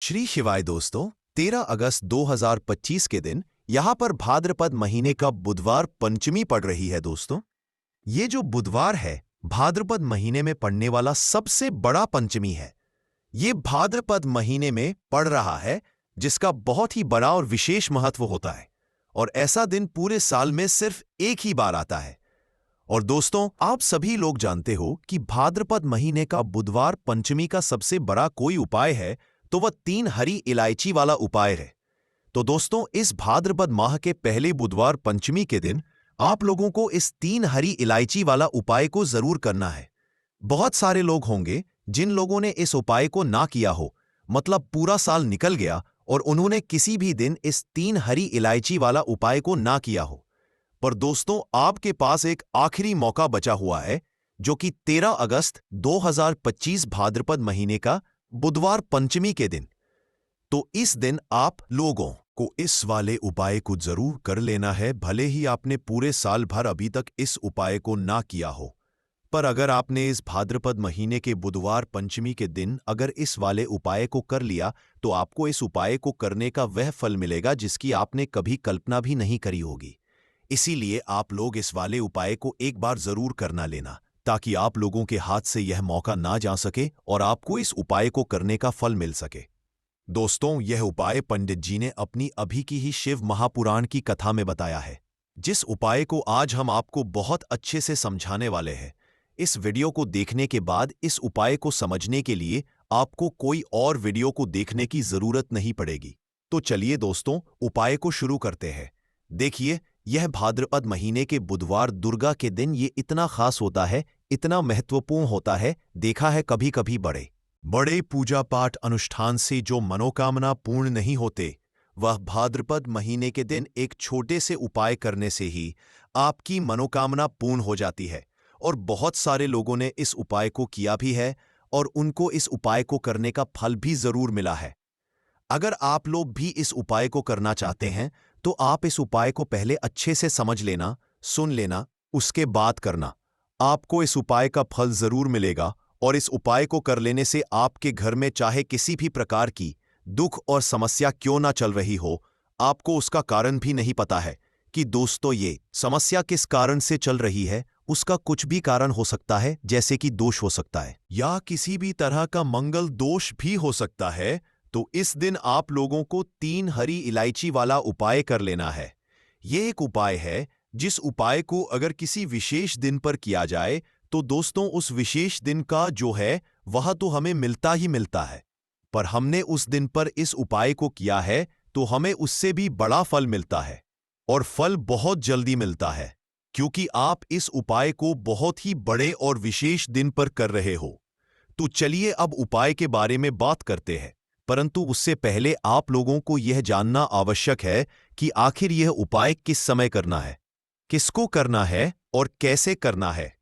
श्री शिवाय दोस्तों, 13 अगस्त 2025 के दिन यहाँ पर भाद्रपद महीने का बुधवार पंचमी पड़ रही है। दोस्तों, ये जो बुधवार है भाद्रपद महीने में पड़ने वाला सबसे बड़ा पंचमी है। ये भाद्रपद महीने में पड़ रहा है, जिसका बहुत ही बड़ा और विशेष महत्व होता है, और ऐसा दिन पूरे साल में सिर्फ एक ही बार आता है। और दोस्तों, आप सभी लोग जानते हो कि भाद्रपद महीने का बुधवार पंचमी का सबसे बड़ा कोई उपाय है तो वह 3 हरी इलायची वाला उपाय है। तो दोस्तों, इस भाद्रपद माह के पहले बुधवार पंचमी के दिन आप लोगों को इस 3 हरी इलायची वाला उपाय को जरूर करना है। बहुत सारे लोग होंगे जिन लोगों ने इस उपाय को ना किया हो, मतलब पूरा साल निकल गया और उन्होंने किसी भी दिन इस 3 हरी इलायची वाला उपाय को ना किया हो। पर दोस्तों, आपके पास एक आखिरी मौका बचा हुआ है, जो कि 13 अगस्त 2025 भाद्रपद महीने का बुधवार पंचमी के दिन। तो इस दिन आप लोगों को इस वाले उपाय को जरूर कर लेना है, भले ही आपने पूरे साल भर अभी तक इस उपाय को ना किया हो। पर अगर आपने इस भाद्रपद महीने के बुधवार पंचमी के दिन अगर इस वाले उपाय को कर लिया, तो आपको इस उपाय को करने का वह फल मिलेगा जिसकी आपने कभी कल्पना भी नहीं करी होगी। इसीलिए आप लोग इस वाले उपाय को एक बार जरूर करना लेना, ताकि आप लोगों के हाथ से यह मौका ना जा सके और आपको इस उपाय को करने का फल मिल सके। दोस्तों, यह उपाय पंडित जी ने अपनी अभी की ही शिव महापुराण की कथा में बताया है, जिस उपाय को आज हम आपको बहुत अच्छे से समझाने वाले हैं। इस वीडियो को देखने के बाद इस उपाय को समझने के लिए आपको कोई और वीडियो को देखने की जरूरत नहीं पड़ेगी। तो चलिए दोस्तों, उपाय को शुरू करते हैं। देखिए, यह भाद्रपद महीने के बुधवार दुर्गा के दिन ये इतना खास होता है, इतना महत्वपूर्ण होता है। देखा है कभी कभी बड़े बड़े पूजा पाठ अनुष्ठान से जो मनोकामना पूर्ण नहीं होते, वह भाद्रपद महीने के दिन एक छोटे से उपाय करने से ही आपकी मनोकामना पूर्ण हो जाती है। और बहुत सारे लोगों ने इस उपाय को किया भी है और उनको इस उपाय को करने का फल भी जरूर मिला है। अगर आप लोग भी इस उपाय को करना चाहते हैं, तो आप इस उपाय को पहले अच्छे से समझ लेना, सुन लेना, उसके बाद करना। आपको इस उपाय का फल जरूर मिलेगा, और इस उपाय को कर लेने से आपके घर में चाहे किसी भी प्रकार की दुख और समस्या क्यों ना चल रही हो, आपको उसका कारण भी नहीं पता है कि दोस्तों ये समस्या किस कारण से चल रही है। उसका कुछ भी कारण हो सकता है, जैसे कि दोष हो सकता है या किसी भी तरह का मंगल दोष भी हो सकता है। तो इस दिन आप लोगों को 3 हरी इलायची वाला उपाय कर लेना है। ये एक उपाय है जिस उपाय को अगर किसी विशेष दिन पर किया जाए, तो दोस्तों उस विशेष दिन का जो है वह तो हमें मिलता ही मिलता है। पर हमने उस दिन पर इस उपाय को किया है तो हमें उससे भी बड़ा फल मिलता है, और फल बहुत जल्दी मिलता है, क्योंकि आप इस उपाय को बहुत ही बड़े और विशेष दिन पर कर रहे हो। तो चलिए अब उपाय के बारे में बात करते हैं। परंतु उससे पहले आप लोगों को यह जानना आवश्यक है कि आखिर यह उपाय किस समय करना है, किसको करना है और कैसे करना है।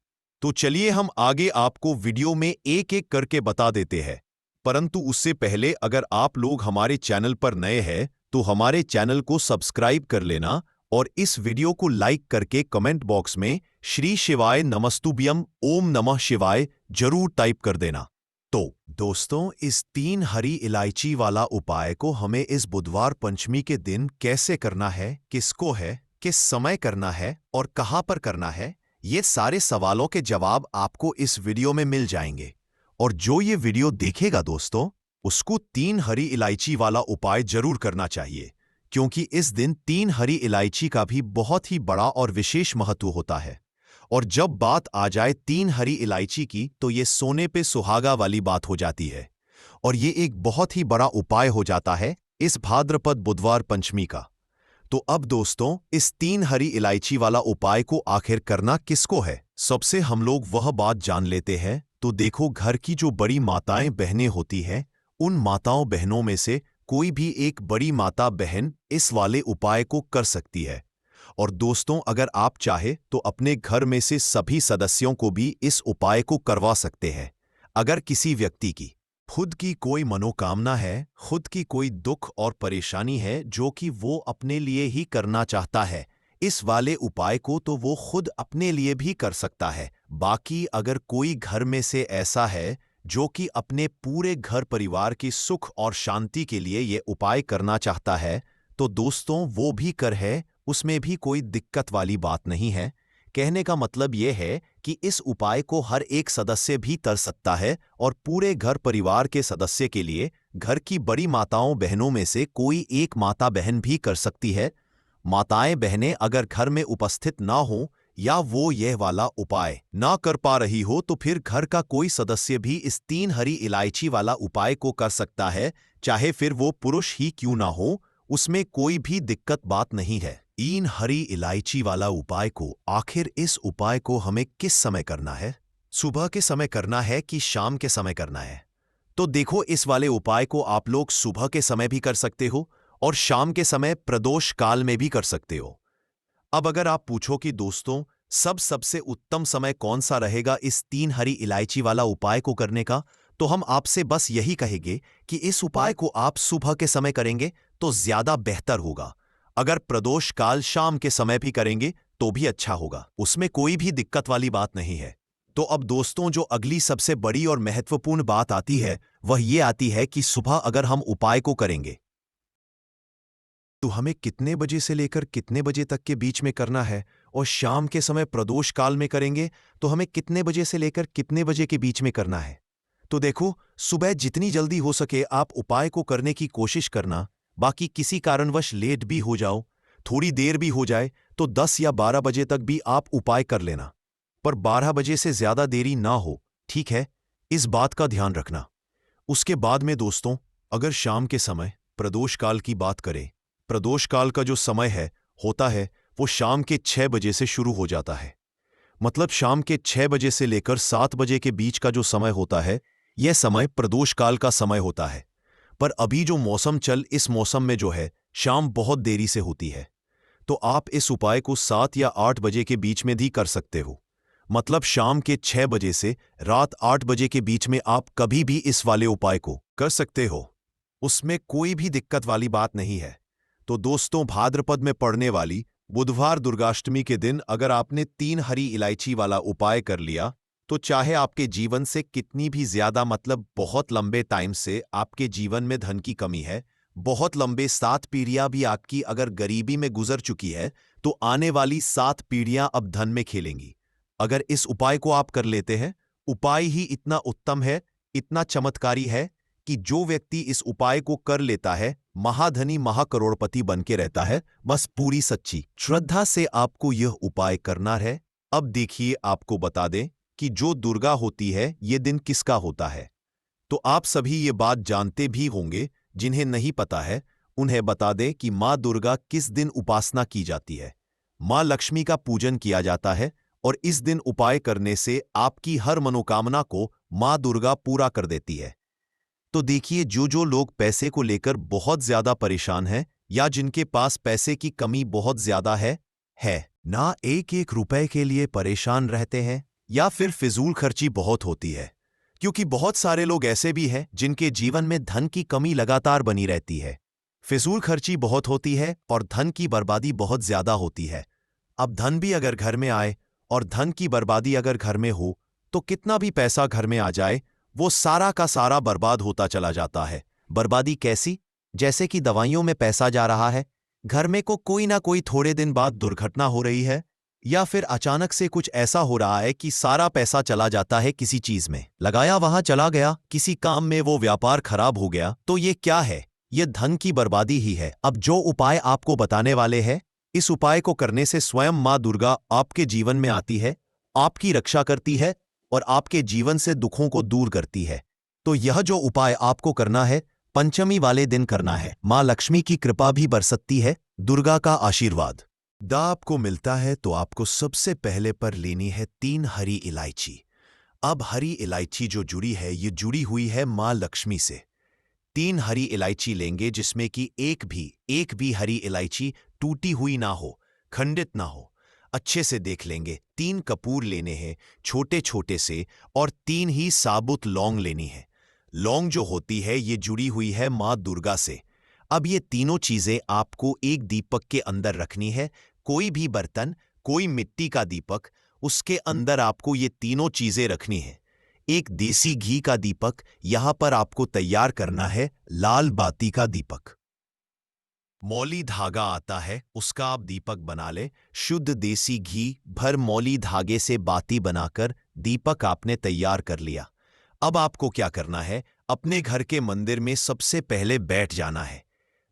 तो चलिए हम आगे आपको वीडियो में एक एक करके बता देते हैं। परंतु उससे पहले अगर आप लोग हमारे चैनल पर नए हैं, तो हमारे चैनल को सब्सक्राइब कर लेना और इस वीडियो को लाइक करके कमेंट बॉक्स में श्री शिवाय नमस्तुभ्यम ओम नमः शिवाय जरूर टाइप कर देना। तो दोस्तों, इस 3 हरी इलायची वाला उपाय को हमें इस बुधवार पंचमी के दिन कैसे करना है, किसको है, किस समय करना है और कहां पर करना है, ये सारे सवालों के जवाब आपको इस वीडियो में मिल जाएंगे। और जो ये वीडियो देखेगा दोस्तों, उसको 3 हरी इलायची वाला उपाय जरूर करना चाहिए, क्योंकि इस दिन 3 हरी इलायची का भी बहुत ही बड़ा और विशेष महत्व होता है। और जब बात आ जाए 3 हरी इलायची की, तो ये सोने पे सुहागा वाली बात हो जाती है, और ये एक बहुत ही बड़ा उपाय हो जाता है इस भाद्रपद बुधवार पंचमी का। तो अब दोस्तों, इस 3 हरी इलायची वाला उपाय को आखिर करना किसको है, सबसे हम लोग वह बात जान लेते हैं। तो देखो, घर की जो बड़ी माताएं बहनें होती हैं, उन माताओं बहनों में से कोई भी एक बड़ी माता बहन इस वाले उपाय को कर सकती है। और दोस्तों, अगर आप चाहे तो अपने घर में से सभी सदस्यों को भी इस उपाय को करवा सकते हैं। अगर किसी व्यक्ति की खुद की कोई मनोकामना है, खुद की कोई दुख और परेशानी है जो कि वो अपने लिए ही करना चाहता है इस वाले उपाय को, तो वो खुद अपने लिए भी कर सकता है। बाकी अगर कोई घर में से ऐसा है जो कि अपने पूरे घर परिवार की सुख और शांति के लिए ये उपाय करना चाहता है, तो दोस्तों वो भी कर है, उसमें भी कोई दिक्कत वाली बात नहीं है। कहने का मतलब ये है कि इस उपाय को हर एक सदस्य भी कर सकता है और पूरे घर परिवार के सदस्य के लिए घर की बड़ी माताओं बहनों में से कोई एक माता बहन भी कर सकती है। माताएं बहनें अगर घर में उपस्थित ना हो या वो यह वाला उपाय ना कर पा रही हो तो फिर घर का कोई सदस्य भी इस 3 हरी इलायची वाला उपाय को कर सकता है, चाहे फिर वो पुरुष ही क्यों ना हो, उसमें कोई भी दिक्कत बात नहीं है। 3 हरी इलायची वाला उपाय को आखिर इस उपाय को हमें किस समय करना है? सुबह के समय करना है कि शाम के समय करना है? तो देखो, इस वाले उपाय को आप लोग सुबह के समय भी कर सकते हो और शाम के समय प्रदोष काल में भी कर सकते हो। अब अगर आप पूछो कि दोस्तों सबसे उत्तम समय कौन सा रहेगा इस 3 हरी इलायची वाला उपाय को करने का, तो हम आपसे बस यही कहेंगे कि इस उपाय को आप सुबह के समय करेंगे तो ज्यादा बेहतर होगा। अगर प्रदोष काल शाम के समय भी करेंगे तो भी अच्छा होगा, उसमें कोई भी दिक्कत वाली बात नहीं है। तो अब दोस्तों जो अगली सबसे बड़ी और महत्वपूर्ण बात आती है वह ये आती है कि सुबह अगर हम उपाय को करेंगे तो हमें कितने बजे से लेकर कितने बजे तक के बीच में करना है, और शाम के समय प्रदोष काल में करेंगे तो हमें कितने बजे से लेकर कितने बजे के बीच में करना है। तो देखो, सुबह जितनी जल्दी हो सके आप उपाय को करने की कोशिश करना। बाकी किसी कारणवश लेट भी हो जाओ, थोड़ी देर भी हो जाए, तो 10 या 12 बजे तक भी आप उपाय कर लेना, पर 12 बजे से ज्यादा देरी ना हो, ठीक है? इस बात का ध्यान रखना। उसके बाद में दोस्तों, अगर शाम के समय प्रदोष काल की बात करें, प्रदोष काल का जो समय होता है वो शाम के 6 बजे से शुरू हो जाता है। मतलब शाम के 6 बजे से लेकर 7 बजे के बीच का जो समय होता है, यह समय प्रदोष काल का समय होता है। पर अभी जो मौसम इस मौसम में जो है शाम बहुत देरी से होती है, तो आप इस उपाय को 7 या 8 बजे के बीच में भी कर सकते हो। मतलब शाम के 6 बजे से रात 8 बजे के बीच में आप कभी भी इस वाले उपाय को कर सकते हो, उसमें कोई भी दिक्कत वाली बात नहीं है। तो दोस्तों, भाद्रपद में पड़ने वाली बुधवार दुर्गाष्टमी के दिन अगर आपने 3 हरी इलायची वाला उपाय कर लिया, तो चाहे आपके जीवन से कितनी भी ज्यादा मतलब बहुत लंबे टाइम से आपके जीवन में धन की कमी है, बहुत लंबे 7 पीढ़ियां भी आपकी अगर गरीबी में गुजर चुकी है, तो आने वाली 7 पीढ़ियां अब धन में खेलेंगी अगर इस उपाय को आप कर लेते हैं। उपाय ही इतना उत्तम है, इतना चमत्कारी है कि जो व्यक्ति इस उपाय को कर लेता है महाधनी महाकरोड़पति बन के रहता है। बस पूरी सच्ची श्रद्धा से आपको यह उपाय करना है। अब देखिए, आपको बता दें कि जो दुर्गा होती है ये दिन किसका होता है, तो आप सभी ये बात जानते भी होंगे। जिन्हें नहीं पता है उन्हें बता दें कि माँ दुर्गा किस दिन उपासना की जाती है। माँ लक्ष्मी का पूजन किया जाता है और इस दिन उपाय करने से आपकी हर मनोकामना को माँ दुर्गा पूरा कर देती है। तो देखिए, जो लोग पैसे को लेकर बहुत ज्यादा परेशान हैं या जिनके पास पैसे की कमी बहुत ज्यादा है ना, एक एक रुपए के लिए परेशान रहते हैं या फिर फिजूल खर्ची बहुत होती है, क्योंकि बहुत सारे लोग ऐसे भी हैं जिनके जीवन में धन की कमी लगातार बनी रहती है। फिजूल खर्ची बहुत होती है और धन की बर्बादी बहुत ज्यादा होती है। अब धन भी अगर घर में आए और धन की बर्बादी अगर घर में हो, तो कितना भी पैसा घर में आ जाए वो सारा का सारा बर्बाद होता चला जाता है। बर्बादी कैसी? जैसे कि दवाइयों में पैसा जा रहा है, घर में को कोई ना कोई थोड़े दिन बाद दुर्घटना हो रही है, या फिर अचानक से कुछ ऐसा हो रहा है कि सारा पैसा चला जाता है किसी चीज में, लगाया वहां चला गया, किसी काम में वो व्यापार खराब हो गया। तो ये क्या है? ये धन की बर्बादी ही है। अब जो उपाय आपको बताने वाले हैं, इस उपाय को करने से स्वयं माँ दुर्गा आपके जीवन में आती है, आपकी रक्षा करती है और आपके जीवन से दुखों को दूर करती है। तो यह जो उपाय आपको करना है, पंचमी वाले दिन करना है। माँ लक्ष्मी की कृपा भी बरसती है, दुर्गा का आशीर्वाद दा आपको मिलता है। तो आपको सबसे पहले पर लेनी है 3 हरी इलायची। अब हरी इलायची जो जुड़ी है ये जुड़ी हुई है माँ लक्ष्मी से। 3 हरी इलायची लेंगे जिसमें कि एक भी हरी इलायची टूटी हुई ना हो, खंडित ना हो। अच्छे से देख लेंगे। 3 कपूर लेने हैं छोटे छोटे से, और 3 ही साबुत लौंग लेनी है। लौंग जो होती है ये जुड़ी हुई है माँ दुर्गा से। अब ये तीनों चीजें आपको एक दीपक के अंदर रखनी है। कोई भी बर्तन, कोई मिट्टी का दीपक, उसके अंदर आपको ये तीनों चीजें रखनी है। एक देसी घी का दीपक यहां पर आपको तैयार करना है। लाल बाती का दीपक, मौली धागा आता है, उसका आप दीपक बना ले। शुद्ध देसी घी भर मौली धागे से बाती बनाकर दीपक आपने तैयार कर लिया। अब आपको क्या करना है, अपने घर के मंदिर में सबसे पहले बैठ जाना है।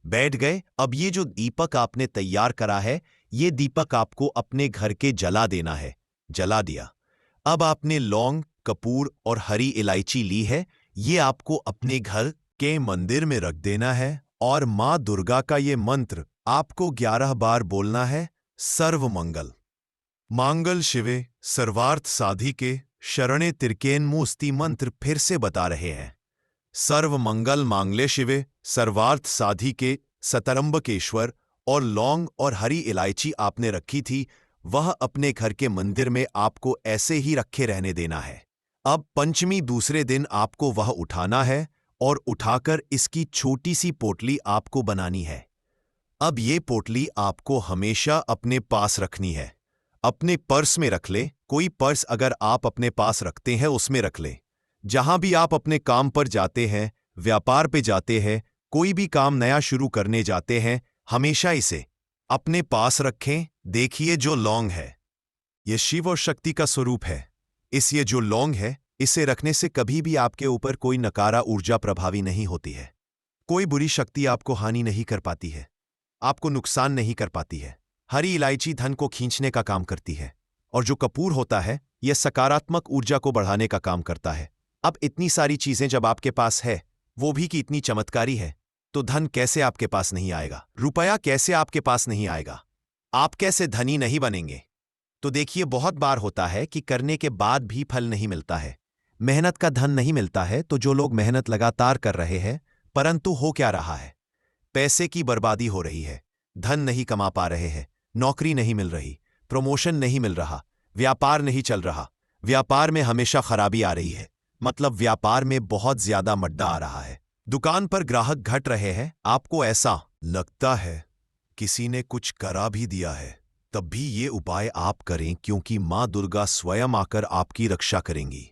बैठ गए। अब ये जो दीपक आपने तैयार करा है, ये दीपक आपको अपने घर के जला देना है। जला दिया। अब आपने लौंग, कपूर और हरी इलायची ली है, ये आपको अपने घर के मंदिर में रख देना है और मां दुर्गा का ये मंत्र आपको 11 बार बोलना है। सर्व मंगल मांगल शिवे सर्वार्थ साधिके शरणे त्रिकेन मुस्ति मंत्र फिर से बता रहे हैं। सर्व मंगल मांगले शिवे सर्वार्थ साधिके सतरंबकेश्वर। और लौंग और हरी इलायची आपने रखी थी, वह अपने घर के मंदिर में आपको ऐसे ही रखे रहने देना है। अब पंचमी दूसरे दिन आपको वह उठाना है और उठाकर इसकी छोटी सी पोटली आपको बनानी है। अब ये पोटली आपको हमेशा अपने पास रखनी है। अपने पर्स में रख ले। कोई पर्स अगर आप अपने पास रखते हैं उसमें रख ले। जहां भी आप अपने काम पर जाते हैं, व्यापार पे जाते हैं, कोई भी काम नया शुरू करने जाते हैं, हमेशा इसे अपने पास रखें। देखिए जो लौंग है, यह शिव और शक्ति का स्वरूप है। ये जो लौंग है, इसे रखने से कभी भी आपके ऊपर कोई नकारा ऊर्जा प्रभावी नहीं होती है। कोई बुरी शक्ति आपको हानि नहीं कर पाती है, आपको नुकसान नहीं कर पाती है। हरी इलायची धन को खींचने का काम करती है और जो कपूर होता है, यह सकारात्मक ऊर्जा को बढ़ाने का काम करता है। अब इतनी सारी चीजें जब आपके पास है, वो भी कि इतनी चमत्कारी है, तो धन कैसे आपके पास नहीं आएगा? रुपया कैसे आपके पास नहीं आएगा? आप कैसे धनी नहीं बनेंगे? तो देखिए, बहुत बार होता है कि करने के बाद भी फल नहीं मिलता है, मेहनत का धन नहीं मिलता है। तो जो लोग मेहनत लगातार कर रहे हैं, परंतु हो क्या रहा है? पैसे की बर्बादी हो रही है, धन नहीं कमा पा रहे हैं, नौकरी नहीं मिल रही, प्रमोशन नहीं मिल रहा, व्यापार नहीं चल रहा, व्यापार में हमेशा खराबी आ रही है, मतलब व्यापार में बहुत ज्यादा मड्डा आ रहा है, दुकान पर ग्राहक घट रहे हैं। आपको ऐसा लगता है किसी ने कुछ करा भी दिया है, तब भी ये उपाय आप करें, क्योंकि मां दुर्गा स्वयं आकर आपकी रक्षा करेंगी।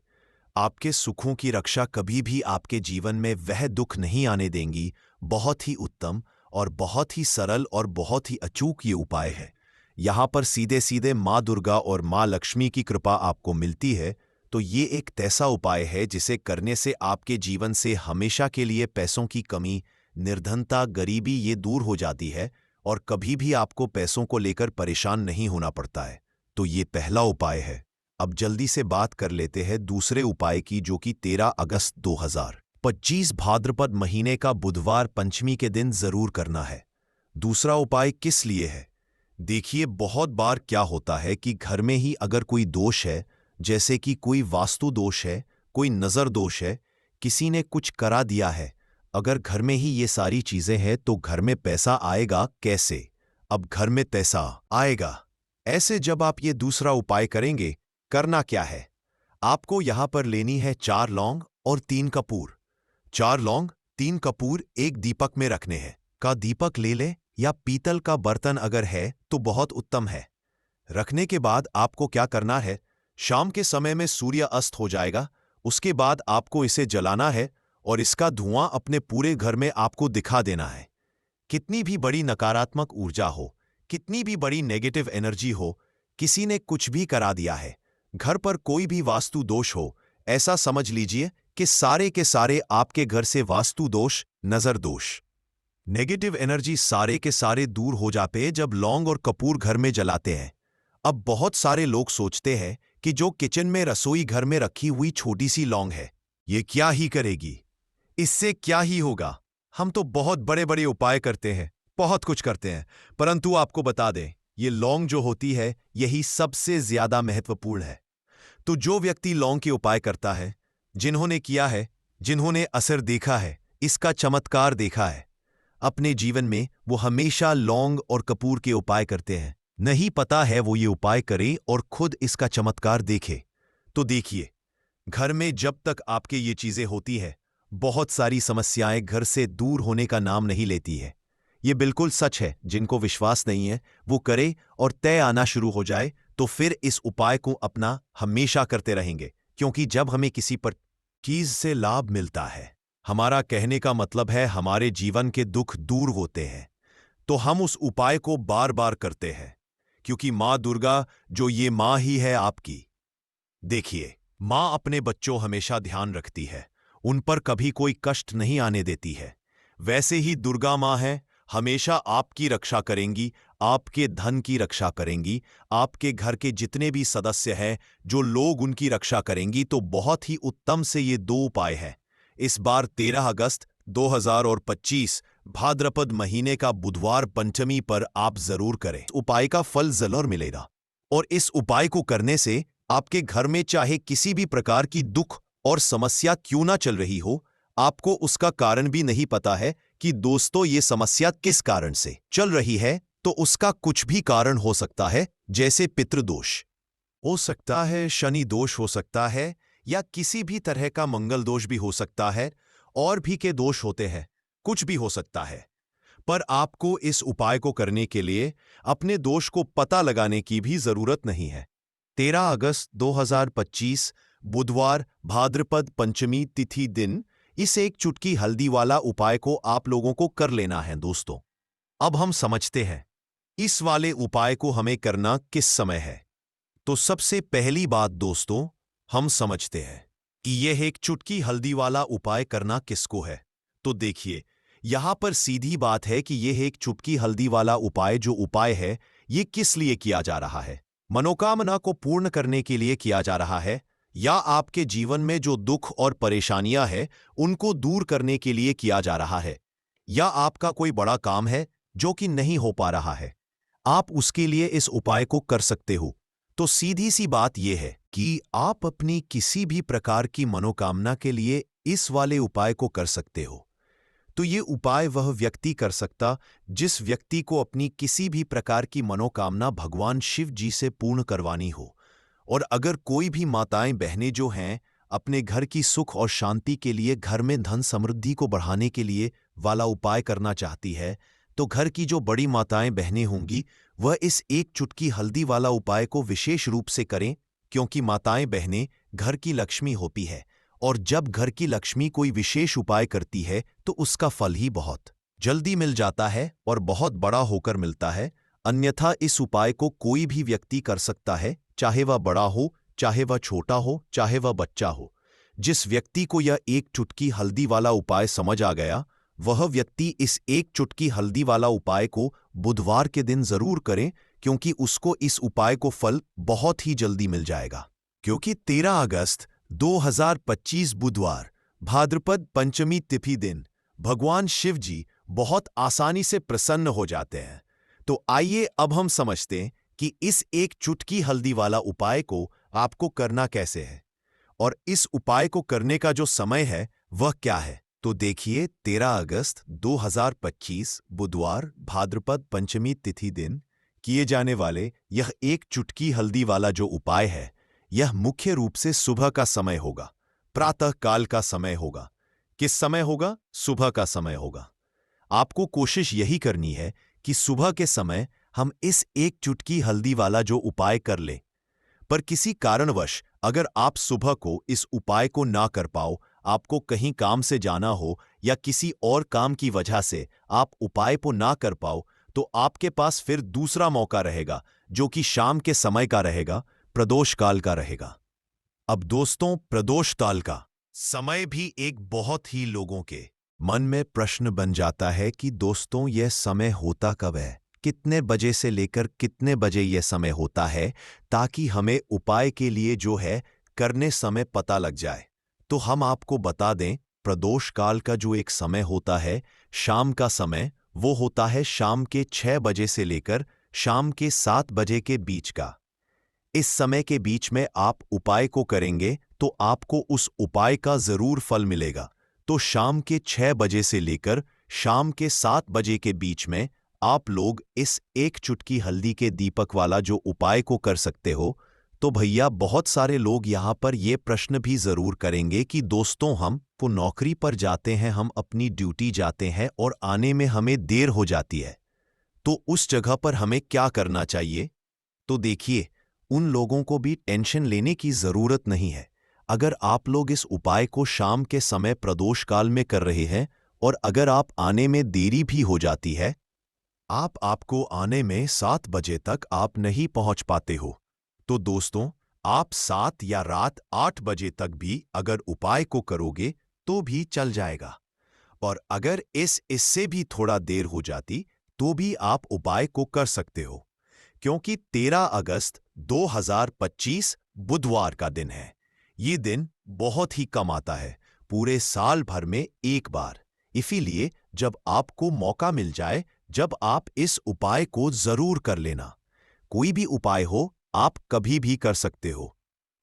आपके सुखों की रक्षा कभी भी आपके जीवन में वह दुख नहीं आने देंगी। बहुत ही उत्तम और बहुत ही सरल और बहुत ही अचूक ये उपाय है। यहाँ पर सीधे सीधे माँ दुर्गा और माँ लक्ष्मी की कृपा आपको मिलती है। तो ये एक ऐसा उपाय है जिसे करने से आपके जीवन से हमेशा के लिए पैसों की कमी, निर्धनता, गरीबी ये दूर हो जाती है और कभी भी आपको पैसों को लेकर परेशान नहीं होना पड़ता है। तो ये पहला उपाय है। अब जल्दी से बात कर लेते हैं दूसरे उपाय की, जो कि 13 अगस्त 2025 भाद्रपद महीने का बुधवार पंचमी के दिन जरूर करना है। दूसरा उपाय किस लिए है? देखिए, बहुत बार क्या होता है कि घर में ही अगर कोई दोष है, जैसे कि कोई वास्तु दोष है, कोई नजर दोष है, किसी ने कुछ करा दिया है, अगर घर में ही ये सारी चीजें हैं तो घर में पैसा आएगा कैसे? अब घर में पैसा आएगा ऐसे जब आप ये दूसरा उपाय करेंगे। करना क्या है? आपको यहां पर लेनी है 4 लौंग और 3 कपूर। 4 लौंग, 3 कपूर एक दीपक में रखने हैं। का दीपक ले ले या पीतल का बर्तन अगर है तो बहुत उत्तम है। रखने के बाद आपको क्या करना है? शाम के समय में सूर्य अस्त हो जाएगा, उसके बाद आपको इसे जलाना है और इसका धुआं अपने पूरे घर में आपको दिखा देना है। कितनी भी बड़ी नकारात्मक ऊर्जा हो, कितनी भी बड़ी नेगेटिव एनर्जी हो, किसी ने कुछ भी करा दिया है, घर पर कोई भी वास्तु दोष हो, ऐसा समझ लीजिए कि सारे के सारे आपके घर से वास्तु दोष, नजर दोष, नेगेटिव एनर्जी सारे के सारे दूर हो जाते हैं जब लौंग और कपूर घर में जलाते हैं। अब बहुत सारे लोग सोचते हैं कि जो किचन में रसोई घर में रखी हुई छोटी सी लौंग है, ये क्या ही करेगी, इससे क्या ही होगा। हम तो बहुत बड़े बड़े उपाय करते हैं, बहुत कुछ करते हैं, परंतु आपको बता दें, ये लौंग जो होती है यही सबसे ज्यादा महत्वपूर्ण है। तो जो व्यक्ति लौंग के उपाय करता है, जिन्होंने किया है, जिन्होंने असर देखा है, इसका चमत्कार देखा है अपने जीवन में, वो हमेशा लौंग और कपूर के उपाय करते हैं। नहीं पता है वो ये उपाय करे और खुद इसका चमत्कार देखे। तो देखिए, घर में जब तक आपके ये चीजें होती है, बहुत सारी समस्याएं घर से दूर होने का नाम नहीं लेती है। ये बिल्कुल सच है। जिनको विश्वास नहीं है वो करे और तय आना शुरू हो जाए तो फिर इस उपाय को अपना हमेशा करते रहेंगे, क्योंकि जब हमें किसी पर चीज से लाभ मिलता है, हमारा कहने का मतलब है हमारे जीवन के दुख दूर होते हैं, तो हम उस उपाय को बार बार करते हैं, क्योंकि माँ दुर्गा जो ये माँ ही है आपकी। देखिए, माँ अपने बच्चों हमेशा ध्यान रखती है, उन पर कभी कोई कष्ट नहीं आने देती है। वैसे ही दुर्गा माँ है, हमेशा आपकी रक्षा करेंगी, आपके धन की रक्षा करेंगी, आपके घर के जितने भी सदस्य हैं, जो लोग उनकी रक्षा करेंगी। तो बहुत ही उत्तम से ये दो उपाय हैं। इस बार 13 अगस्त 2025 भाद्रपद महीने का बुधवार पंचमी पर आप जरूर करें। उपाय का फल जरूर मिलेगा, और इस उपाय को करने से आपके घर में चाहे किसी भी प्रकार की दुख और समस्या क्यों ना चल रही हो, आपको उसका कारण भी नहीं पता है कि दोस्तों ये समस्या किस कारण से चल रही है, तो उसका कुछ भी कारण हो सकता है, जैसे पितृदोष हो सकता है, शनि दोष हो सकता है, या किसी भी तरह का मंगल दोष भी हो सकता है, और भी के दोष होते हैं, कुछ भी हो सकता है। पर आपको इस उपाय को करने के लिए अपने दोष को पता लगाने की भी जरूरत नहीं है। 13 अगस्त 2025 बुधवार भाद्रपद पंचमी तिथि दिन इस एक चुटकी हल्दी वाला उपाय को आप लोगों को कर लेना है दोस्तों। अब हम समझते हैं इस वाले उपाय को हमें करना किस समय है। तो सबसे पहली बात दोस्तों, हम समझते हैं कि यह एक चुटकी हल्दी वाला उपाय करना किसको है। तो देखिए, यहां पर सीधी बात है कि यह एक चुटकी हल्दी वाला उपाय जो उपाय है, ये किस लिए किया जा रहा है। मनोकामना को पूर्ण करने के लिए किया जा रहा है, या आपके जीवन में जो दुख और परेशानियां हैं उनको दूर करने के लिए किया जा रहा है, या आपका कोई बड़ा काम है जो कि नहीं हो पा रहा है, आप उसके लिए इस उपाय को कर सकते हो। तो सीधी सी बात यह है कि आप अपनी किसी भी प्रकार की मनोकामना के लिए इस वाले उपाय को कर सकते हो। तो ये उपाय वह व्यक्ति कर सकता जिस व्यक्ति को अपनी किसी भी प्रकार की मनोकामना भगवान शिव जी से पूर्ण करवानी हो। और अगर कोई भी माताएं बहनें जो हैं अपने घर की सुख और शांति के लिए, घर में धन समृद्धि को बढ़ाने के लिए वाला उपाय करना चाहती है, तो घर की जो बड़ी माताएं बहनें होंगी वह इस एक चुटकी हल्दी वाला उपाय को विशेष रूप से करें, क्योंकि माताएं बहनें घर की लक्ष्मी होती है, और जब घर की लक्ष्मी कोई विशेष उपाय करती है तो उसका फल ही बहुत जल्दी मिल जाता है और बहुत बड़ा होकर मिलता है। अन्यथा इस उपाय को कोई भी व्यक्ति कर सकता है, चाहे वह बड़ा हो, चाहे वह छोटा हो, चाहे वह बच्चा हो। जिस व्यक्ति को यह एक चुटकी हल्दी वाला उपाय समझ आ गया, वह व्यक्ति इस एक चुटकी हल्दी वाला उपाय को बुधवार के दिन जरूर करें, क्योंकि उसको इस उपाय को फल बहुत ही जल्दी मिल जाएगा। क्योंकि 13 अगस्त 2025 बुधवार भाद्रपद पंचमी तिथि दिन भगवान शिव जी बहुत आसानी से प्रसन्न हो जाते हैं। तो आइए अब हम समझते हैं कि इस एक चुटकी हल्दी वाला उपाय को आपको करना कैसे है, और इस उपाय को करने का जो समय है वह क्या है। तो देखिए, 13 अगस्त 2025 बुधवार भाद्रपद पंचमी तिथि दिन किए जाने वाले यह एक चुटकी हल्दी वाला जो उपाय है, यह मुख्य रूप से सुबह का समय होगा, प्रातः काल का समय होगा। किस समय होगा? सुबह का समय होगा। आपको कोशिश यही करनी है कि सुबह के समय हम इस एक चुटकी हल्दी वाला जो उपाय कर लें। पर किसी कारणवश अगर आप सुबह को इस उपाय को ना कर पाओ, आपको कहीं काम से जाना हो या किसी और काम की वजह से आप उपाय को ना कर पाओ, तो आपके पास फिर दूसरा मौका रहेगा, जो कि शाम के समय का रहेगा, प्रदोष काल का रहेगा। अब दोस्तों, प्रदोष काल का समय भी एक बहुत ही लोगों के मन में प्रश्न बन जाता है कि दोस्तों यह समय होता कब है, कितने बजे से लेकर कितने बजे यह समय होता है, ताकि हमें उपाय के लिए जो है करने समय पता लग जाए। तो हम आपको बता दें, प्रदोष काल का जो एक समय होता है शाम का समय, वो होता है शाम के 6 बजे से लेकर शाम के 7 बजे के बीच का। इस समय के बीच में आप उपाय को करेंगे तो आपको उस उपाय का जरूर फल मिलेगा। तो शाम के 6 बजे से लेकर शाम के 7 बजे के बीच में आप लोग इस एक चुटकी हल्दी के दीपक वाला जो उपाय को कर सकते हो। तो भैया, बहुत सारे लोग यहाँ पर ये प्रश्न भी जरूर करेंगे कि दोस्तों हम वो नौकरी पर जाते हैं, हम अपनी ड्यूटी जाते हैं और आने में हमें देर हो जाती है, तो उस जगह पर हमें क्या करना चाहिए। तो देखिए, उन लोगों को भी टेंशन लेने की जरूरत नहीं है। अगर आप लोग इस उपाय को शाम के समय प्रदोष काल में कर रहे हैं और अगर आप आने में देरी भी हो जाती है, आपको आने में 7 बजे तक आप नहीं पहुंच पाते हो, तो दोस्तों आप 7 या रात 8 बजे तक भी अगर उपाय को करोगे तो भी चल जाएगा। और अगर इससे भी थोड़ा देर हो जाती तो भी आप उपाय को कर सकते हो, क्योंकि 13 अगस्त 2025 बुधवार का दिन है। ये दिन बहुत ही कम आता है, पूरे साल भर में एक बार। इसीलिए जब आपको मौका मिल जाए, जब आप इस उपाय को जरूर कर लेना। कोई भी उपाय हो, आप कभी भी कर सकते हो।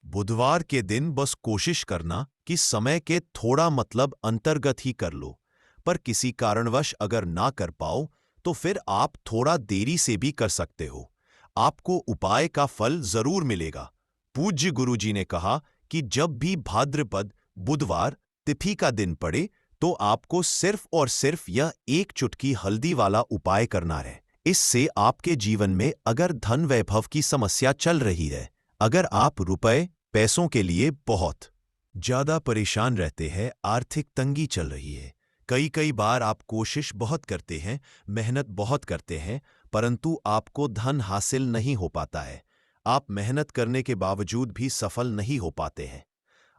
बुधवार के दिन बस कोशिश करना कि समय के थोड़ा मतलब अंतर्गत ही कर लो, पर किसी कारणवश अगर ना कर पाओ तो फिर आप थोड़ा देरी से भी कर सकते हो। आपको उपाय का फल जरूर मिलेगा। पूज्य गुरुजी ने कहा कि जब भी भाद्रपद बुधवार तिथि का दिन पड़े तो आपको सिर्फ और सिर्फ यह एक चुटकी हल्दी वाला उपाय करना है। इससे आपके जीवन में अगर धन वैभव की समस्या चल रही है, अगर आप रुपए पैसों के लिए बहुत ज्यादा परेशान रहते हैं, आर्थिक तंगी चल रही है, कई बार आप कोशिश बहुत करते हैं, मेहनत बहुत करते हैं, परंतु आपको धन हासिल नहीं हो पाता है। आप मेहनत करने के बावजूद भी सफल नहीं हो पाते हैं।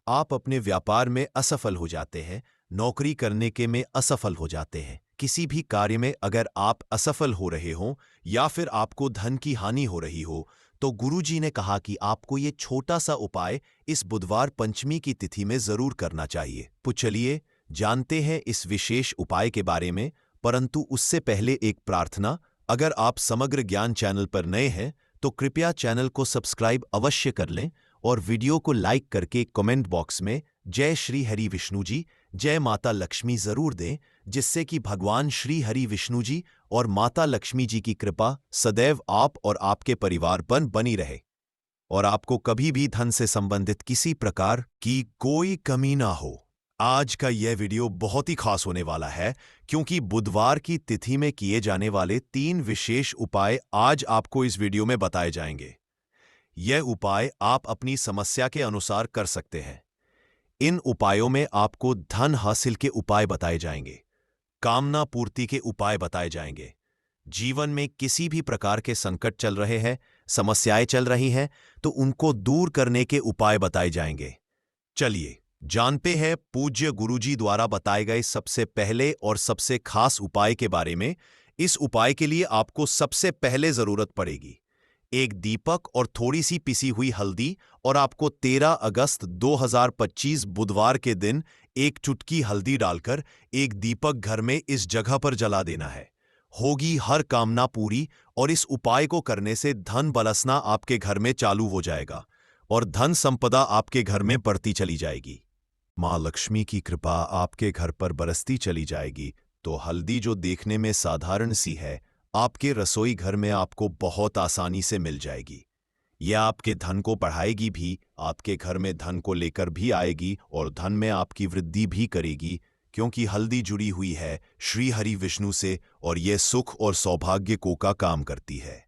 आप अपने व्यापार में असफल हो जाते हैं, नौकरी करने के में असफल हो जाते हैं। किसी भी कार्य में अगर आप असफल हो रहे हो या फिर आपको धन की हानि हो रही हो, तो गुरुजी ने कहा कि आपको ये छोटा सा उपाय इस बुधवार पंचमी की तिथि में जरूर करना चाहिए। तो चलिए जानते हैं इस विशेष उपाय के बारे में, परंतु उससे पहले एक प्रार्थना। अगर आप समग्र ज्ञान चैनल पर नए हैं तो कृपया चैनल को सब्सक्राइब अवश्य कर लें और वीडियो को लाइक करके कमेंट बॉक्स में जय श्री हरि विष्णु जी, जय माता लक्ष्मी जरूर दें, जिससे कि भगवान श्री हरि विष्णु जी और माता लक्ष्मी जी की कृपा सदैव आप और आपके परिवार पर बनी रहे और आपको कभी भी धन से संबंधित किसी प्रकार की कोई कमी ना हो। आज का यह वीडियो बहुत ही खास होने वाला है, क्योंकि बुधवार की तिथि में किए जाने वाले 3 विशेष उपाय आज आपको इस वीडियो में बताए जाएंगे। यह उपाय आप अपनी समस्या के अनुसार कर सकते हैं। इन उपायों में आपको धन हासिल के उपाय बताए जाएंगे, कामना पूर्ति के उपाय बताए जाएंगे। जीवन में किसी भी प्रकार के संकट चल रहे हैं, समस्याएं चल रही हैं, तो उनको दूर करने के उपाय बताए जाएंगे। चलिए जानते हैं पूज्य गुरुजी द्वारा बताए गए सबसे पहले और सबसे खास उपाय के बारे में। इस उपाय के लिए आपको सबसे पहले जरूरत पड़ेगी एक दीपक और थोड़ी सी पिसी हुई हल्दी, और आपको 13 अगस्त 2025 बुधवार के दिन एक चुटकी हल्दी डालकर एक दीपक घर में इस जगह पर जला देना है। होगी हर कामना पूरी, और इस उपाय को करने से धन बरसना आपके घर में चालू हो जाएगा और धन संपदा आपके घर में बढ़ती चली जाएगी। माँ लक्ष्मी की कृपा आपके घर पर बरसती चली जाएगी। तो हल्दी जो देखने में साधारण सी है, आपके रसोई घर में आपको बहुत आसानी से मिल जाएगी। यह आपके धन को बढ़ाएगी भी, आपके घर में धन को लेकर भी आएगी और धन में आपकी वृद्धि भी करेगी, क्योंकि हल्दी जुड़ी हुई है श्री हरि विष्णु से और यह सुख और सौभाग्य को का काम करती है।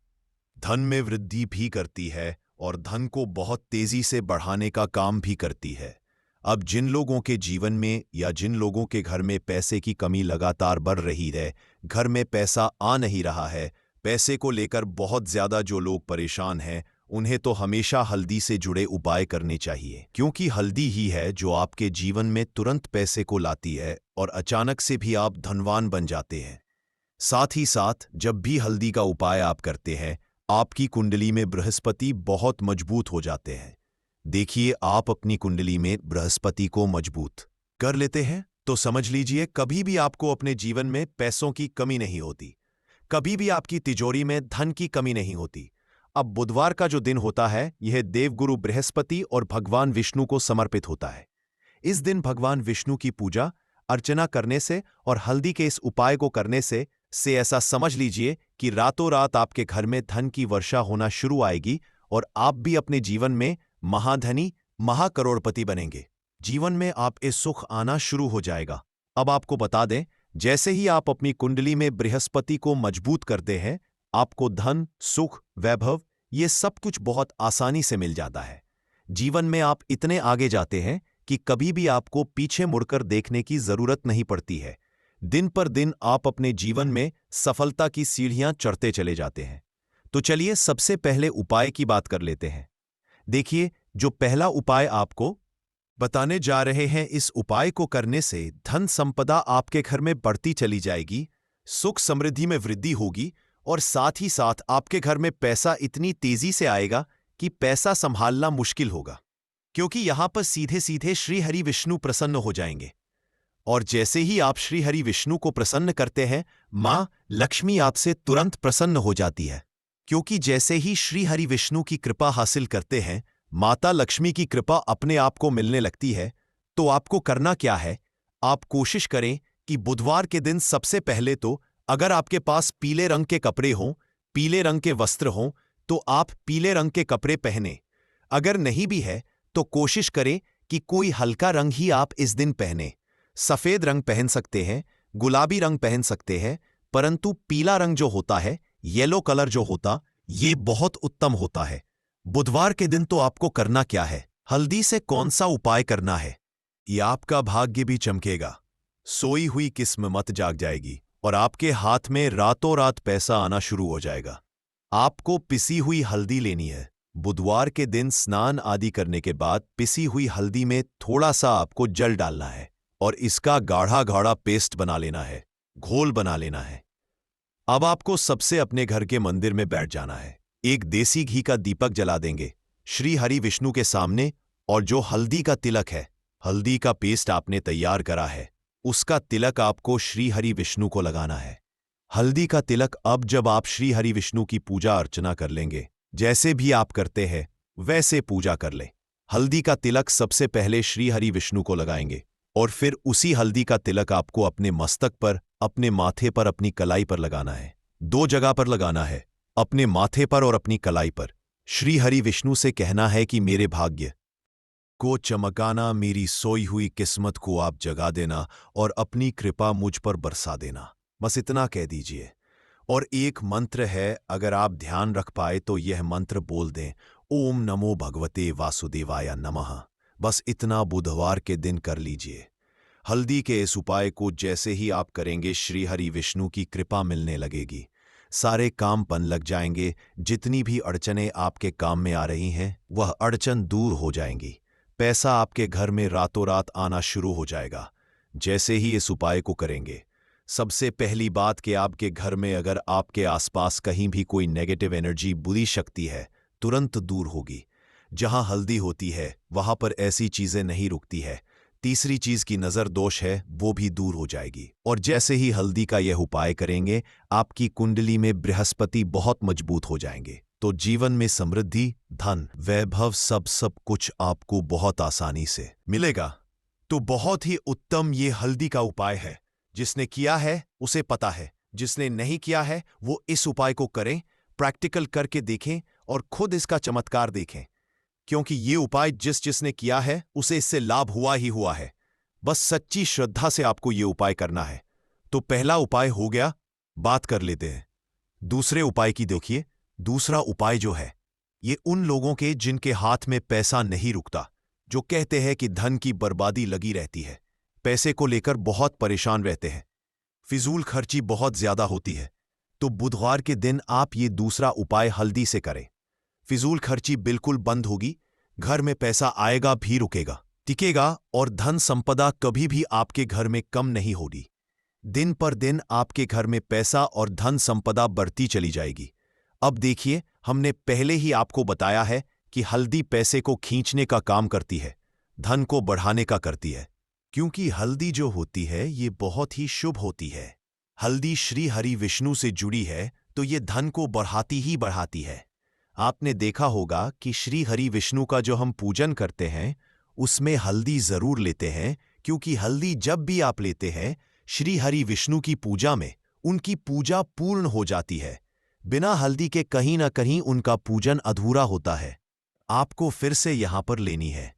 धन में वृद्धि भी करती है और धन को बहुत तेजी से बढ़ाने का काम भी करती है। अब जिन लोगों के जीवन में या जिन लोगों के घर में पैसे की कमी लगातार बढ़ रही है, घर में पैसा आ नहीं रहा है, पैसे को लेकर बहुत ज्यादा जो लोग परेशान हैं, उन्हें तो हमेशा हल्दी से जुड़े उपाय करने चाहिए, क्योंकि हल्दी ही है जो आपके जीवन में तुरंत पैसे को लाती है और अचानक से भी आप धनवान बन जाते हैं। साथ ही साथ जब भी हल्दी का उपाय आप करते हैं, आपकी कुंडली में बृहस्पति बहुत मजबूत हो जाते हैं। देखिए, आप अपनी कुंडली में बृहस्पति को मजबूत कर लेते हैं तो समझ लीजिए कभी भी आपको अपने जीवन में पैसों की कमी नहीं होती, कभी भी आपकी तिजोरी में धन की कमी नहीं होती। अब बुधवार का जो दिन होता है, यह देवगुरु बृहस्पति और भगवान विष्णु को समर्पित होता है। इस दिन भगवान विष्णु की पूजा अर्चना करने से और हल्दी के इस उपाय को करने से ऐसा समझ लीजिए कि रातों रात आपके घर में धन की वर्षा होना शुरू आएगी और आप भी अपने जीवन में महाधनी महाकरोड़पति बनेंगे। जीवन में आप इस सुख आना शुरू हो जाएगा। अब आपको बता दें, जैसे ही आप अपनी कुंडली में बृहस्पति को मजबूत करते हैं, आपको धन सुख वैभव ये सब कुछ बहुत आसानी से मिल जाता है। जीवन में आप इतने आगे जाते हैं कि कभी भी आपको पीछे मुड़कर देखने की जरूरत नहीं पड़ती है। दिन पर दिन आप अपने जीवन में सफलता की सीढ़ियां चढ़ते चले जाते हैं। तो चलिए सबसे पहले उपाय की बात कर लेते हैं। देखिए, जो पहला उपाय आपको बताने जा रहे हैं, इस उपाय को करने से धन संपदा आपके घर में बढ़ती चली जाएगी, सुख समृद्धि में वृद्धि होगी और साथ ही साथ आपके घर में पैसा इतनी तेजी से आएगा कि पैसा संभालना मुश्किल होगा, क्योंकि यहां पर सीधे सीधे श्री हरि विष्णु प्रसन्न हो जाएंगे। और जैसे ही आप श्री हरि विष्णु को प्रसन्न करते हैं, मां लक्ष्मी आपसे तुरंत प्रसन्न हो जाती है, क्योंकि जैसे ही श्री हरि विष्णु की कृपा हासिल करते हैं, माता लक्ष्मी की कृपा अपने आप को मिलने लगती है। तो आपको करना क्या है? आप कोशिश करें कि बुधवार के दिन सबसे पहले तो अगर आपके पास पीले रंग के कपड़े हों, पीले रंग के वस्त्र हों, तो आप पीले रंग के कपड़े पहनें। अगर नहीं भी है तो कोशिश करें कि कोई हल्का रंग ही आप इस दिन पहने। सफेद रंग पहन सकते हैं, गुलाबी रंग पहन सकते हैं, परंतु पीला रंग जो होता है, येलो कलर जो होता, ये बहुत उत्तम होता है। बुधवार के दिन तो आपको करना क्या है? हल्दी से कौन सा उपाय करना है? ये आपका भाग्य भी चमकेगा, सोई हुई किस्मत जाग जाएगी और आपके हाथ में रातों रात पैसा आना शुरू हो जाएगा। आपको पिसी हुई हल्दी लेनी है। बुधवार के दिन स्नान आदि करने के बाद पिसी हुई हल्दी में थोड़ा सा आपको जल डालना है और इसका गाढ़ा गाढ़ा पेस्ट बना लेना है, घोल बना लेना है। अब आपको सबसे अपने घर के मंदिर में बैठ जाना है। एक देसी घी का दीपक जला देंगे श्री हरि विष्णु के सामने, और जो हल्दी का तिलक है, हल्दी का पेस्ट आपने तैयार करा है, उसका तिलक आपको श्री हरि विष्णु को लगाना है। हल्दी का तिलक अब जब आप श्री हरि विष्णु की पूजा अर्चना कर लेंगे, जैसे भी आप करते हैं वैसे पूजा कर लें। हल्दी का तिलक सबसे पहले श्री हरि विष्णु को लगाएंगे और फिर उसी हल्दी का तिलक आपको अपने मस्तक पर, अपने माथे पर, अपनी कलाई पर लगाना है। 2 जगह पर लगाना है, अपने माथे पर और अपनी कलाई पर। श्री हरि विष्णु से कहना है कि मेरे भाग्य को चमकाना, मेरी सोई हुई किस्मत को आप जगा देना और अपनी कृपा मुझ पर बरसा देना। बस इतना कह दीजिए। और एक मंत्र है, अगर आप ध्यान रख पाए तो यह मंत्र बोल दें, ओम नमो भगवते वासुदेवाय नमः। बस इतना बुधवार के दिन कर लीजिए। हल्दी के इस उपाय को जैसे ही आप करेंगे, श्री हरि विष्णु की कृपा मिलने लगेगी, सारे काम बन लग जाएंगे। जितनी भी अड़चनें आपके काम में आ रही हैं, वह अड़चन दूर हो जाएंगी। पैसा आपके घर में रातों रात आना शुरू हो जाएगा जैसे ही इस उपाय को करेंगे। सबसे पहली बात कि आपके घर में अगर आपके आसपास कहीं भी कोई नेगेटिव एनर्जी, बुरी शक्ति है, तुरंत दूर होगी। जहां हल्दी होती है वहां पर ऐसी चीजें नहीं रुकती है। तीसरी चीज की नजर दोष है, वो भी दूर हो जाएगी। और जैसे ही हल्दी का यह उपाय करेंगे, आपकी कुंडली में बृहस्पति बहुत मजबूत हो जाएंगे। तो जीवन में समृद्धि, धन, वैभव, सब कुछ आपको बहुत आसानी से मिलेगा। तो बहुत ही उत्तम ये हल्दी का उपाय है। जिसने किया है उसे पता है, जिसने नहीं किया है वो इस उपाय को करें, प्रैक्टिकल करके देखें और खुद इसका चमत्कार देखें, क्योंकि ये उपाय जिसने किया है उसे इससे लाभ हुआ ही हुआ है। बस सच्ची श्रद्धा से आपको ये उपाय करना है। तो पहला उपाय हो गया, बात कर लेते हैं दूसरे उपाय की। देखिए, दूसरा उपाय जो है, ये उन लोगों के जिनके हाथ में पैसा नहीं रुकता, जो कहते हैं कि धन की बर्बादी लगी रहती है, पैसे को लेकर बहुत परेशान रहते हैं, फिजूल खर्ची बहुत ज्यादा होती है। तो बुधवार के दिन आप ये दूसरा उपाय हल्दी से करें। फिजूल खर्ची बिल्कुल बंद होगी, घर में पैसा आएगा भी रुकेगा, टिकेगा, और धन संपदा कभी भी आपके घर में कम नहीं होगी। दिन पर दिन आपके घर में पैसा और धन संपदा बढ़ती चली जाएगी। अब देखिए, हमने पहले ही आपको बताया है कि हल्दी पैसे को खींचने का काम करती है, धन को बढ़ाने का करती है, क्योंकि हल्दी जो होती है ये बहुत ही शुभ होती है। हल्दी श्री हरि विष्णु से जुड़ी है, तो ये धन को बढ़ाती ही बढ़ाती है। आपने देखा होगा कि श्री हरि विष्णु का जो हम पूजन करते हैं उसमें हल्दी जरूर लेते हैं, क्योंकि हल्दी जब भी आप लेते हैं श्री हरि विष्णु की पूजा में, उनकी पूजा पूर्ण हो जाती है। बिना हल्दी के कहीं ना कहीं उनका पूजन अधूरा होता है। आपको फिर से यहां पर लेनी है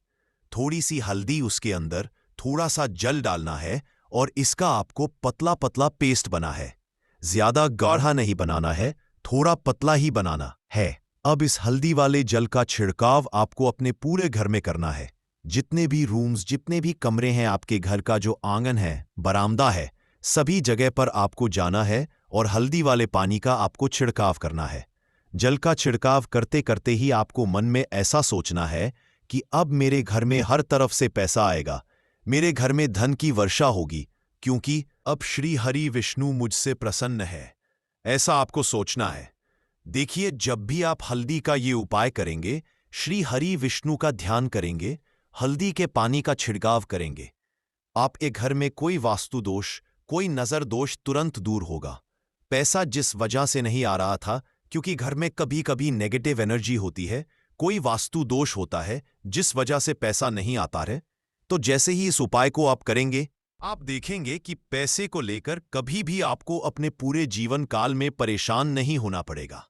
थोड़ी सी हल्दी, उसके अंदर थोड़ा सा जल डालना है और इसका आपको पतला पतला पेस्ट बना है। ज्यादा गाढ़ा नहीं बनाना है, थोड़ा पतला ही बनाना है। अब इस हल्दी वाले जल का छिड़काव आपको अपने पूरे घर में करना है। जितने भी रूम्स, जितने भी कमरे हैं, आपके घर का जो आंगन है, बरामदा है, सभी जगह पर आपको जाना है और हल्दी वाले पानी का आपको छिड़काव करना है। जल का छिड़काव करते करते ही आपको मन में ऐसा सोचना है कि अब मेरे घर में हर तरफ से पैसा आएगा, मेरे घर में धन की वर्षा होगी, क्योंकि अब श्री हरि विष्णु मुझसे प्रसन्न है। ऐसा आपको सोचना है। देखिए, जब भी आप हल्दी का ये उपाय करेंगे, श्री हरि विष्णु का ध्यान करेंगे, हल्दी के पानी का छिड़काव करेंगे, आपके घर में कोई वास्तु दोष, कोई नजर दोष तुरंत दूर होगा। पैसा जिस वजह से नहीं आ रहा था, क्योंकि घर में कभी कभी नेगेटिव एनर्जी होती है, कोई वास्तु दोष होता है जिस वजह से पैसा नहीं आता है, तो जैसे ही इस उपाय को आप करेंगे, आप देखेंगे कि पैसे को लेकर कभी भी आपको अपने पूरे जीवन काल में परेशान नहीं होना पड़ेगा।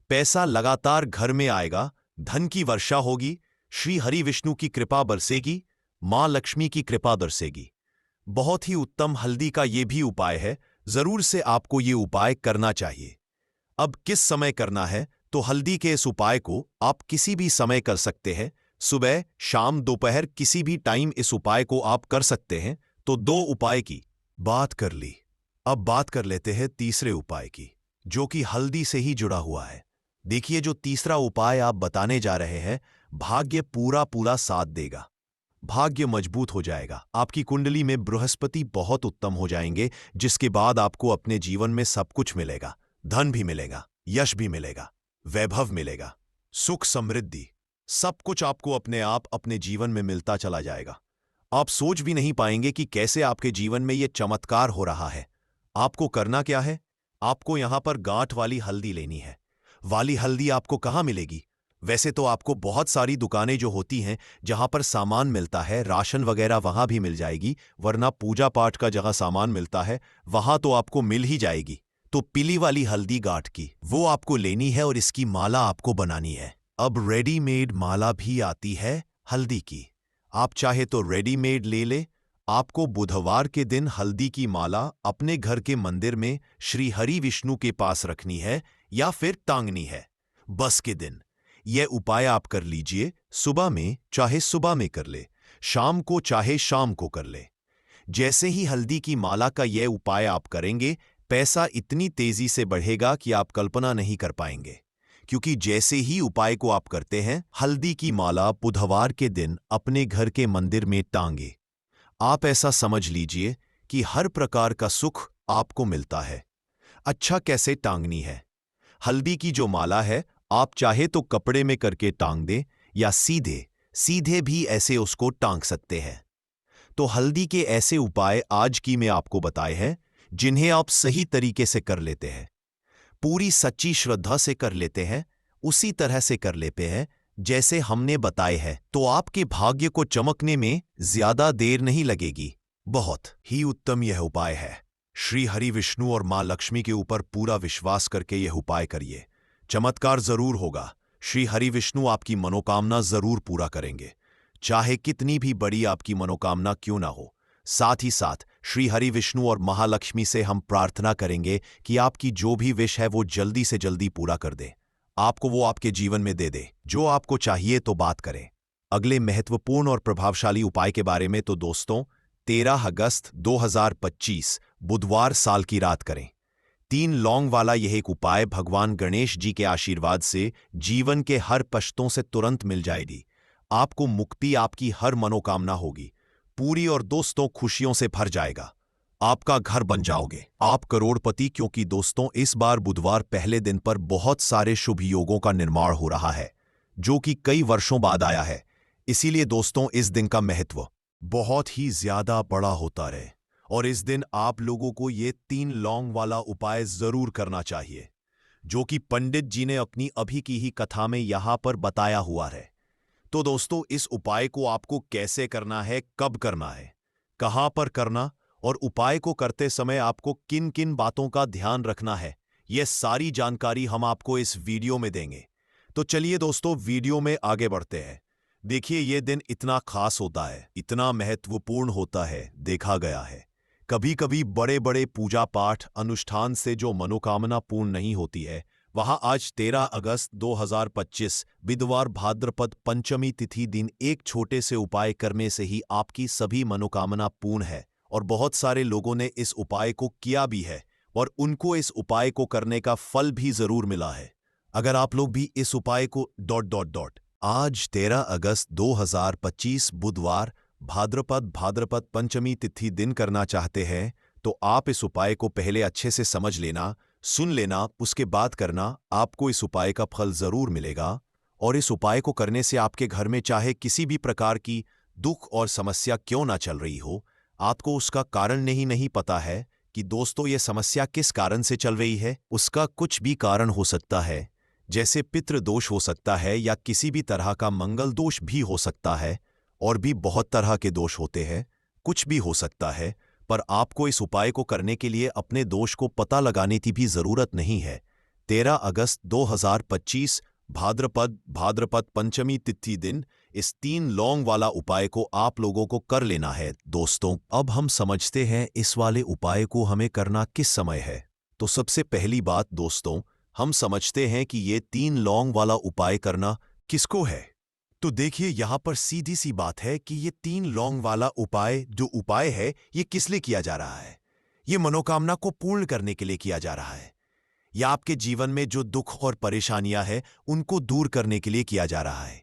पैसा लगातार घर में आएगा, धन की वर्षा होगी, श्री हरि विष्णु की कृपा बरसेगी, मां लक्ष्मी की कृपा बरसेगी। बहुत ही उत्तम हल्दी का ये भी उपाय है, जरूर से आपको ये उपाय करना चाहिए। अब किस समय करना है, तो हल्दी के इस उपाय को आप किसी भी समय कर सकते हैं। सुबह, शाम, दोपहर, किसी भी टाइम इस उपाय को आप कर सकते हैं। तो 2 उपाय की बात कर ली, अब बात कर लेते हैं तीसरे उपाय की, जो कि हल्दी से ही जुड़ा हुआ है। देखिए, जो तीसरा उपाय आप बताने जा रहे हैं, भाग्य पूरा पूरा साथ देगा, भाग्य मजबूत हो जाएगा, आपकी कुंडली में बृहस्पति बहुत उत्तम हो जाएंगे, जिसके बाद आपको अपने जीवन में सब कुछ मिलेगा। धन भी मिलेगा, यश भी मिलेगा, वैभव मिलेगा, सुख समृद्धि, सब कुछ आपको अपने आप अपने जीवन में मिलता चला जाएगा। आप सोच भी नहीं पाएंगे कि कैसे आपके जीवन में यह चमत्कार हो रहा है। आपको करना क्या है? आपको यहां पर गांठ वाली हल्दी लेनी है। वाली हल्दी आपको कहां मिलेगी? वैसे तो आपको बहुत सारी दुकानें जो होती हैं, जहां पर सामान मिलता है, राशन वगैरह, वहां भी मिल जाएगी, वरना पूजा पाठ का जहां सामान मिलता है वहां तो आपको मिल ही जाएगी। तो पीली वाली हल्दी गांठ की वो आपको लेनी है और इसकी माला आपको बनानी है। अब रेडीमेड माला भी आती है हल्दी की, आप चाहे तो रेडीमेड ले ले। आपको बुधवार के दिन हल्दी की माला अपने घर के मंदिर में श्री हरि विष्णु के पास रखनी है या फिर टांगनी है। बस के दिन यह उपाय आप कर लीजिए। सुबह में चाहे सुबह में कर ले, शाम को चाहे शाम को कर ले। जैसे ही हल्दी की माला का यह उपाय आप करेंगे, पैसा इतनी तेजी से बढ़ेगा कि आप कल्पना नहीं कर पाएंगे। क्योंकि जैसे ही उपाय को आप करते हैं, हल्दी की माला बुधवार के दिन अपने घर के मंदिर में टांगे। आप ऐसा समझ लीजिए कि हर प्रकार का सुख आपको मिलता है। अच्छा, कैसे टांगनी है? हल्दी की जो माला है, आप चाहे तो कपड़े में करके टांग दें या सीधे सीधे भी ऐसे उसको टांग सकते हैं। तो हल्दी के ऐसे उपाय आज की मैं आपको बताए हैं, जिन्हें आप सही तरीके से कर लेते हैं, पूरी सच्ची श्रद्धा से कर लेते हैं, उसी तरह से कर लेते हैं जैसे हमने बताए हैं, तो आपके भाग्य को चमकने में ज्यादा देर नहीं लगेगी। बहुत ही उत्तम यह उपाय है। श्री हरि विष्णु और मां लक्ष्मी के ऊपर पूरा विश्वास करके यह उपाय करिए, चमत्कार जरूर होगा। श्री हरि विष्णु आपकी मनोकामना जरूर पूरा करेंगे, चाहे कितनी भी बड़ी आपकी मनोकामना क्यों ना हो। साथ ही साथ श्री हरि विष्णु और महालक्ष्मी से हम प्रार्थना करेंगे कि आपकी जो भी विश है वो जल्दी से जल्दी पूरा कर दे, आपको वो आपके जीवन में दे दे जो आपको चाहिए। तो बात करें अगले महत्वपूर्ण और प्रभावशाली उपाय के बारे में, तो दोस्तों 13 अगस्त 2025 बुधवार साल की रात करें। 3 लौंग वाला यह एक उपाय भगवान गणेश जी के आशीर्वाद से जीवन के हर कष्टों से तुरंत मिल जाएगी। आपको मुक्ति, आपकी हर मनोकामना होगी पूरी, और दोस्तों खुशियों से भर जाएगा। आपका घर बन जाओगे, आप करोड़पति। क्योंकि दोस्तों इस बार बुधवार पहले दिन पर बहुत सारे शुभ योगों का निर्माण हो रहा है, जो कि कई वर्षों बाद आया है। इसीलिए दोस्तों इस दिन का महत्व बहुत ही ज्यादा बड़ा होता रहे, और इस दिन आप लोगों को ये 3 लौंग वाला उपाय जरूर करना चाहिए, जो कि पंडित जी ने अपनी अभी की ही कथा में यहां पर बताया हुआ है। तो दोस्तों इस उपाय को आपको कैसे करना है, कब करना है, कहां पर करना, और उपाय को करते समय आपको किन किन बातों का ध्यान रखना है, यह सारी जानकारी हम आपको इस वीडियो में देंगे। तो चलिए दोस्तों वीडियो में आगे बढ़ते हैं। देखिए, यह दिन इतना खास होता है, इतना महत्वपूर्ण होता है, देखा गया है कभी कभी बड़े बड़े पूजा पाठ अनुष्ठान से जो मनोकामना पूर्ण नहीं होती है, वहां आज 13 अगस्त 2025 बुधवार भाद्रपद पंचमी तिथि दिन एक छोटे से उपाय करने से ही आपकी सभी मनोकामना पूर्ण है। और बहुत सारे लोगों ने इस उपाय को किया भी है और उनको इस उपाय को करने का फल भी जरूर मिला है। अगर आप लोग भी इस उपाय को आज 13 अगस्त 2025 बुधवार भाद्रपद पंचमी तिथि दिन करना चाहते हैं तो आप इस उपाय को पहले अच्छे से समझ लेना, सुन लेना, उसके बाद करना। आपको इस उपाय का फल जरूर मिलेगा। और इस उपाय को करने से आपके घर में चाहे किसी भी प्रकार की दुख और समस्या क्यों ना चल रही हो, आपको उसका कारण नहीं पता है कि दोस्तों ये समस्या किस कारण से चल रही है। उसका कुछ भी कारण हो सकता है, जैसे पितृ दोष हो सकता है या किसी भी तरह का मंगल दोष भी हो सकता है, और भी बहुत तरह के दोष होते हैं, कुछ भी हो सकता है। पर आपको इस उपाय को करने के लिए अपने दोष को पता लगाने की भी जरूरत नहीं है। 13 अगस्त 2025 भाद्रपद पंचमी तिथि दिन इस 3 लौंग वाला उपाय को आप लोगों को कर लेना है। दोस्तों, अब हम समझते हैं इस वाले उपाय को हमें करना किस समय है। तो सबसे पहली बात दोस्तों, हम समझते हैं कि ये 3 लौंग वाला उपाय करना किसको है। तो देखिए, यहां पर सीधी सी बात है कि ये 3 लौंग वाला उपाय है, ये किस लिए किया जा रहा है। ये मनोकामना को पूर्ण करने के लिए किया जा रहा है, या आपके जीवन में जो दुख और परेशानियां हैं उनको दूर करने के लिए किया जा रहा है।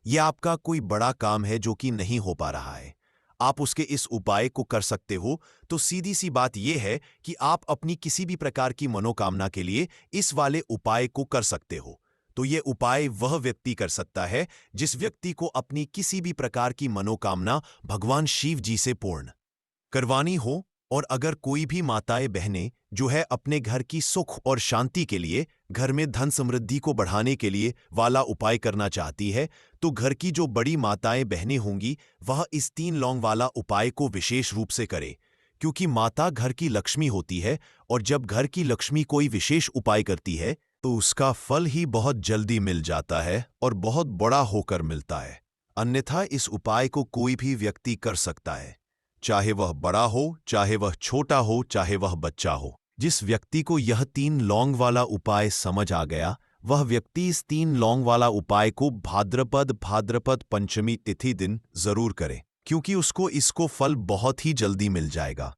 यह आपका कोई बड़ा काम है जो कि नहीं हो पा रहा है, आप उसके इस उपाय को कर सकते हो। तो सीधी सी बात यह है कि आप अपनी किसी भी प्रकार की मनोकामना के लिए इस वाले उपाय को कर सकते हो। तो ये उपाय वह व्यक्ति कर सकता है जिस व्यक्ति को अपनी किसी भी प्रकार की मनोकामना भगवान शिव जी से पूर्ण करवानी हो। और अगर कोई भी माताएं बहनें जो है अपने घर की सुख और शांति के लिए, घर में धन समृद्धि को बढ़ाने के लिए वाला उपाय करना चाहती है, तो घर की जो बड़ी माताएं बहनें होंगी वह इस 3 लौंग वाला उपाय को विशेष रूप से करे। क्योंकि माता घर की लक्ष्मी होती है, और जब घर की लक्ष्मी कोई विशेष उपाय करती है तो उसका फल ही बहुत जल्दी मिल जाता है और बहुत बड़ा होकर मिलता है। अन्यथा इस उपाय को कोई भी व्यक्ति कर सकता है, चाहे वह बड़ा हो, चाहे वह छोटा हो, चाहे वह बच्चा हो। जिस व्यक्ति को यह 3 लौंग वाला उपाय समझ आ गया, वह व्यक्ति इस 3 लौंग वाला उपाय को भाद्रपद पंचमी तिथि दिन जरूर करे, क्योंकि उसको इसको फल बहुत ही जल्दी मिल जाएगा।